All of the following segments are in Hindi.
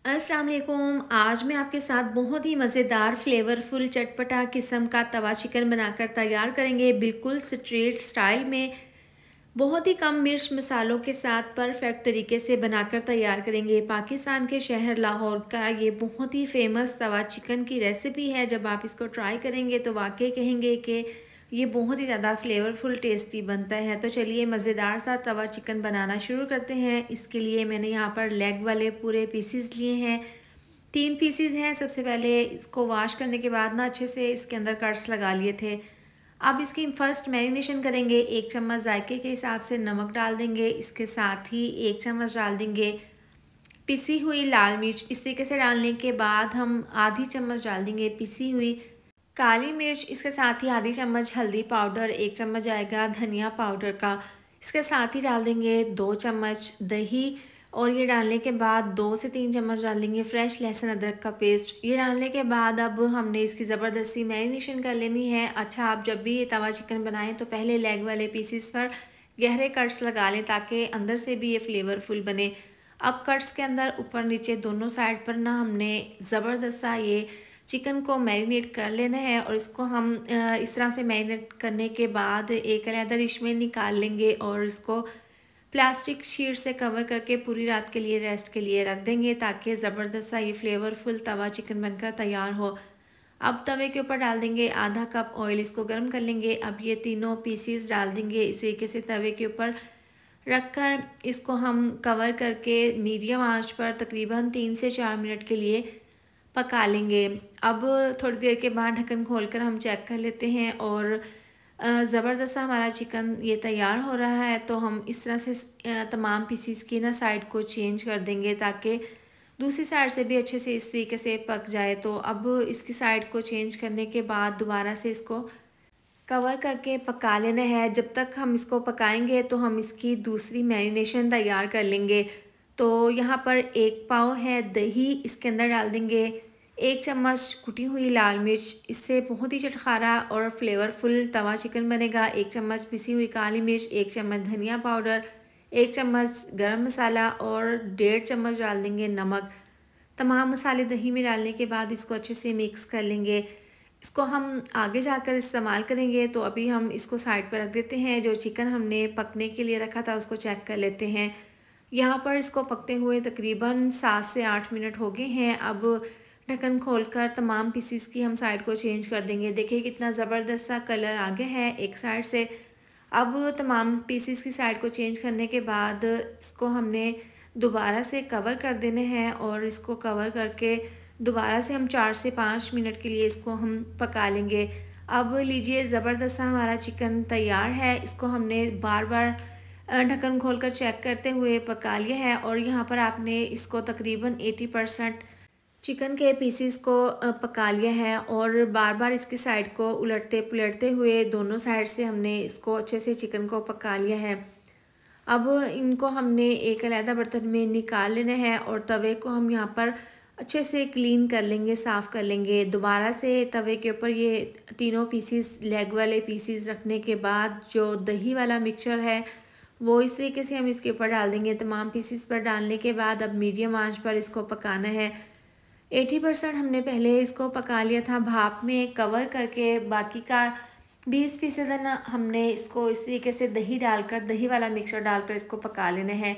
अस्सलाम वालेकुम। आज मैं आपके साथ बहुत ही मज़ेदार फ्लेवरफुल चटपटा किस्म का तवा चिकन बनाकर तैयार करेंगे, बिल्कुल स्ट्रीट स्टाइल में। बहुत ही कम मिर्च मसालों के साथ परफेक्ट तरीके से बनाकर तैयार करेंगे। पाकिस्तान के शहर लाहौर का ये बहुत ही फेमस तवा चिकन की रेसिपी है। जब आप इसको ट्राई करेंगे तो वाकई कहेंगे कि ये बहुत ही ज़्यादा फ्लेवरफुल टेस्टी बनता है। तो चलिए मज़ेदार सा तवा चिकन बनाना शुरू करते हैं। इसके लिए मैंने यहाँ पर लेग वाले पूरे पीसीज लिए हैं। 3 पीसीज हैं। सबसे पहले इसको वॉश करने के बाद ना अच्छे से इसके अंदर कट्स लगा लिए थे। अब इसकी फर्स्ट मैरिनेशन करेंगे। 1 चम्मच जायके के हिसाब से नमक डाल देंगे। इसके साथ ही 1 चम्मच डाल देंगे पिसी हुई लाल मिर्च। इस तरीके से डालने के बाद हम आधी चम्मच डाल देंगे पिसी हुई काली मिर्च। इसके साथ ही आधी चम्मच हल्दी पाउडर, 1 चम्मच जाएगा धनिया पाउडर का। इसके साथ ही डाल देंगे 2 चम्मच दही और ये डालने के बाद 2 से 3 चम्मच डाल देंगे फ्रेश लहसुन अदरक का पेस्ट। ये डालने के बाद अब हमने इसकी ज़बरदस्ती मैरिनेशन कर लेनी है। अच्छा, आप जब भी ये तवा चिकन बनाएं तो पहले लेग वाले पीसीस पर गहरे कट्स लगा लें ताकि अंदर से भी ये फ्लेवरफुल बने। अब कट्स के अंदर ऊपर नीचे दोनों साइड पर ना हमने ज़बरदस्त सा ये चिकन को मैरिनेट कर लेना है और इसको हम इस तरह से मैरिनेट करने के बाद एक अलग डिश में निकाल लेंगे और इसको प्लास्टिक शीट से कवर करके पूरी रात के लिए रेस्ट के लिए रख देंगे ताकि ज़बरदस्त सा ये फ्लेवरफुल तवा चिकन बनकर तैयार हो। अब तवे के ऊपर डाल देंगे आधा कप ऑयल, इसको गर्म कर लेंगे। अब ये तीनों पीसीस डाल देंगे इस तरीके से तवे के ऊपर रखकर इसको हम कवर करके मीडियम आंच पर तकरीबन 3 से 4 मिनट के लिए पका लेंगे। अब थोड़ी देर के बाद ढक्कन खोलकर हम चेक कर लेते हैं और ज़बरदस्त सा हमारा चिकन ये तैयार हो रहा है। तो हम इस तरह से तमाम पीसीस की ना साइड को चेंज कर देंगे ताकि दूसरी साइड से भी अच्छे से इस तरीके से पक जाए। तो अब इसकी साइड को चेंज करने के बाद दोबारा से इसको कवर करके पका लेना है। जब तक हम इसको पकाएंगे तो हम इसकी दूसरी मैरिनेशन तैयार कर लेंगे। तो यहाँ पर 1 पाव है दही, इसके अंदर डाल देंगे 1 चम्मच कुटी हुई लाल मिर्च। इससे बहुत ही चटखारा और फ्लेवरफुल तवा चिकन बनेगा। 1 चम्मच पिसी हुई काली मिर्च, 1 चम्मच धनिया पाउडर, 1 चम्मच गरम मसाला और 1.5 चम्मच डाल देंगे नमक। तमाम मसाले दही में डालने के बाद इसको अच्छे से मिक्स कर लेंगे। इसको हम आगे जाकर इस्तेमाल करेंगे तो अभी हम इसको साइड पर रख देते हैं। जो चिकन हमने पकने के लिए रखा था उसको चेक कर लेते हैं। यहाँ पर इसको पकते हुए तकरीबन 7 से 8 मिनट हो गए हैं। अब ढक्कन खोलकर तमाम पीसीस की हम साइड को चेंज कर देंगे। देखिए कितना ज़बरदस्त सा कलर आ गया है एक साइड से। अब तमाम पीसीस की साइड को चेंज करने के बाद इसको हमने दोबारा से कवर कर देने हैं और इसको कवर करके दोबारा से हम 4 से 5 मिनट के लिए इसको हम पका लेंगे। अब लीजिए ज़बरदस्त सा हमारा चिकन तैयार है। इसको हमने बार बार ढक्कन खोलकर चेक करते हुए पका लिया है और यहाँ पर आपने इसको तकरीबन 80% चिकन के पीसीस को पका लिया है और बार बार इसकी साइड को उलटते पुलटते हुए दोनों साइड से हमने इसको अच्छे से चिकन को पका लिया है। अब इनको हमने एक अलग बर्तन में निकाल लेना है और तवे को हम यहाँ पर अच्छे से क्लीन कर लेंगे, साफ़ कर लेंगे। दोबारा से तवे के ऊपर ये तीनों पीसीस लेग वाले पीसीस रखने के बाद जो दही वाला मिक्सचर है वो इस तरीके से हम इसके ऊपर डाल देंगे। तमाम पीसीस पर डालने के बाद अब मीडियम आंच पर इसको पकाना है। 80% हमने पहले इसको पका लिया था भाप में कवर करके, बाकी का 20% हमने इसको इस तरीके से दही डालकर, दही वाला मिक्सचर डालकर इसको पका लेना है।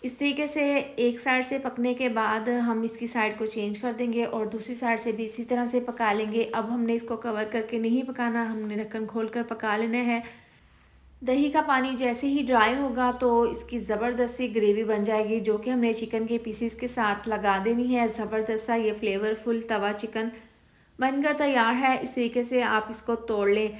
इस तरीके से एक साइड से पकने के बाद हम इसकी साइड को चेंज कर देंगे और दूसरी साइड से भी इसी तरह से पका लेंगे। अब हमने इसको कवर करके नहीं पकाना, हमने ढक्कन खोलकर पका लेना है। दही का पानी जैसे ही ड्राई होगा तो इसकी ज़बरदस्त सी ग्रेवी बन जाएगी जो कि हमने चिकन के पीसीस के साथ लगा देनी है। ज़बरदस्त सा ये फ्लेवरफुल तवा चिकन बनकर तैयार है। इस तरीके से आप इसको तोड़ लें।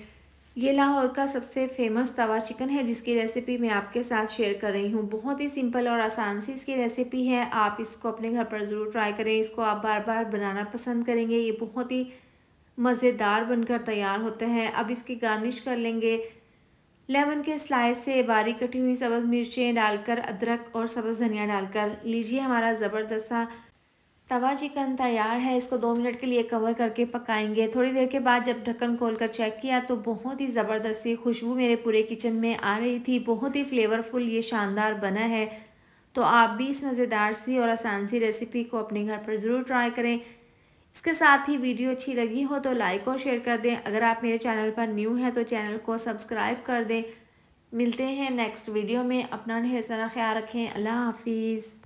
ये लाहौर का सबसे फेमस तवा चिकन है जिसकी रेसिपी मैं आपके साथ शेयर कर रही हूँ। बहुत ही सिंपल और आसान सी इसकी रेसिपी है। आप इसको अपने घर पर ज़रूर ट्राई करें। इसको आप बार बार बनाना पसंद करेंगे। ये बहुत ही मज़ेदार बनकर तैयार होता है। अब इसकी गार्निश कर लेंगे लेमन के स्लाइस से, बारीक कटी हुई सब्ज़ मिर्चें डालकर, अदरक और सब्ज़ धनिया डालकर। लीजिए हमारा ज़बरदस्त सा तवा चिकन तैयार है। इसको 2 मिनट के लिए कवर करके पकाएंगे। थोड़ी देर के बाद जब ढक्कन खोलकर चेक किया तो बहुत ही ज़बरदस्त सी खुशबू मेरे पूरे किचन में आ रही थी। बहुत ही फ्लेवरफुल ये शानदार बना है। तो आप भी इस मज़ेदार सी और आसान सी रेसिपी को अपने घर पर ज़रूर ट्राई करें। इसके साथ ही वीडियो अच्छी लगी हो तो लाइक और शेयर कर दें। अगर आप मेरे चैनल पर न्यू हैं तो चैनल को सब्सक्राइब कर दें। मिलते हैं नेक्स्ट वीडियो में। अपना ढेर सारा ख्याल रखें। अल्लाह हाफिज़।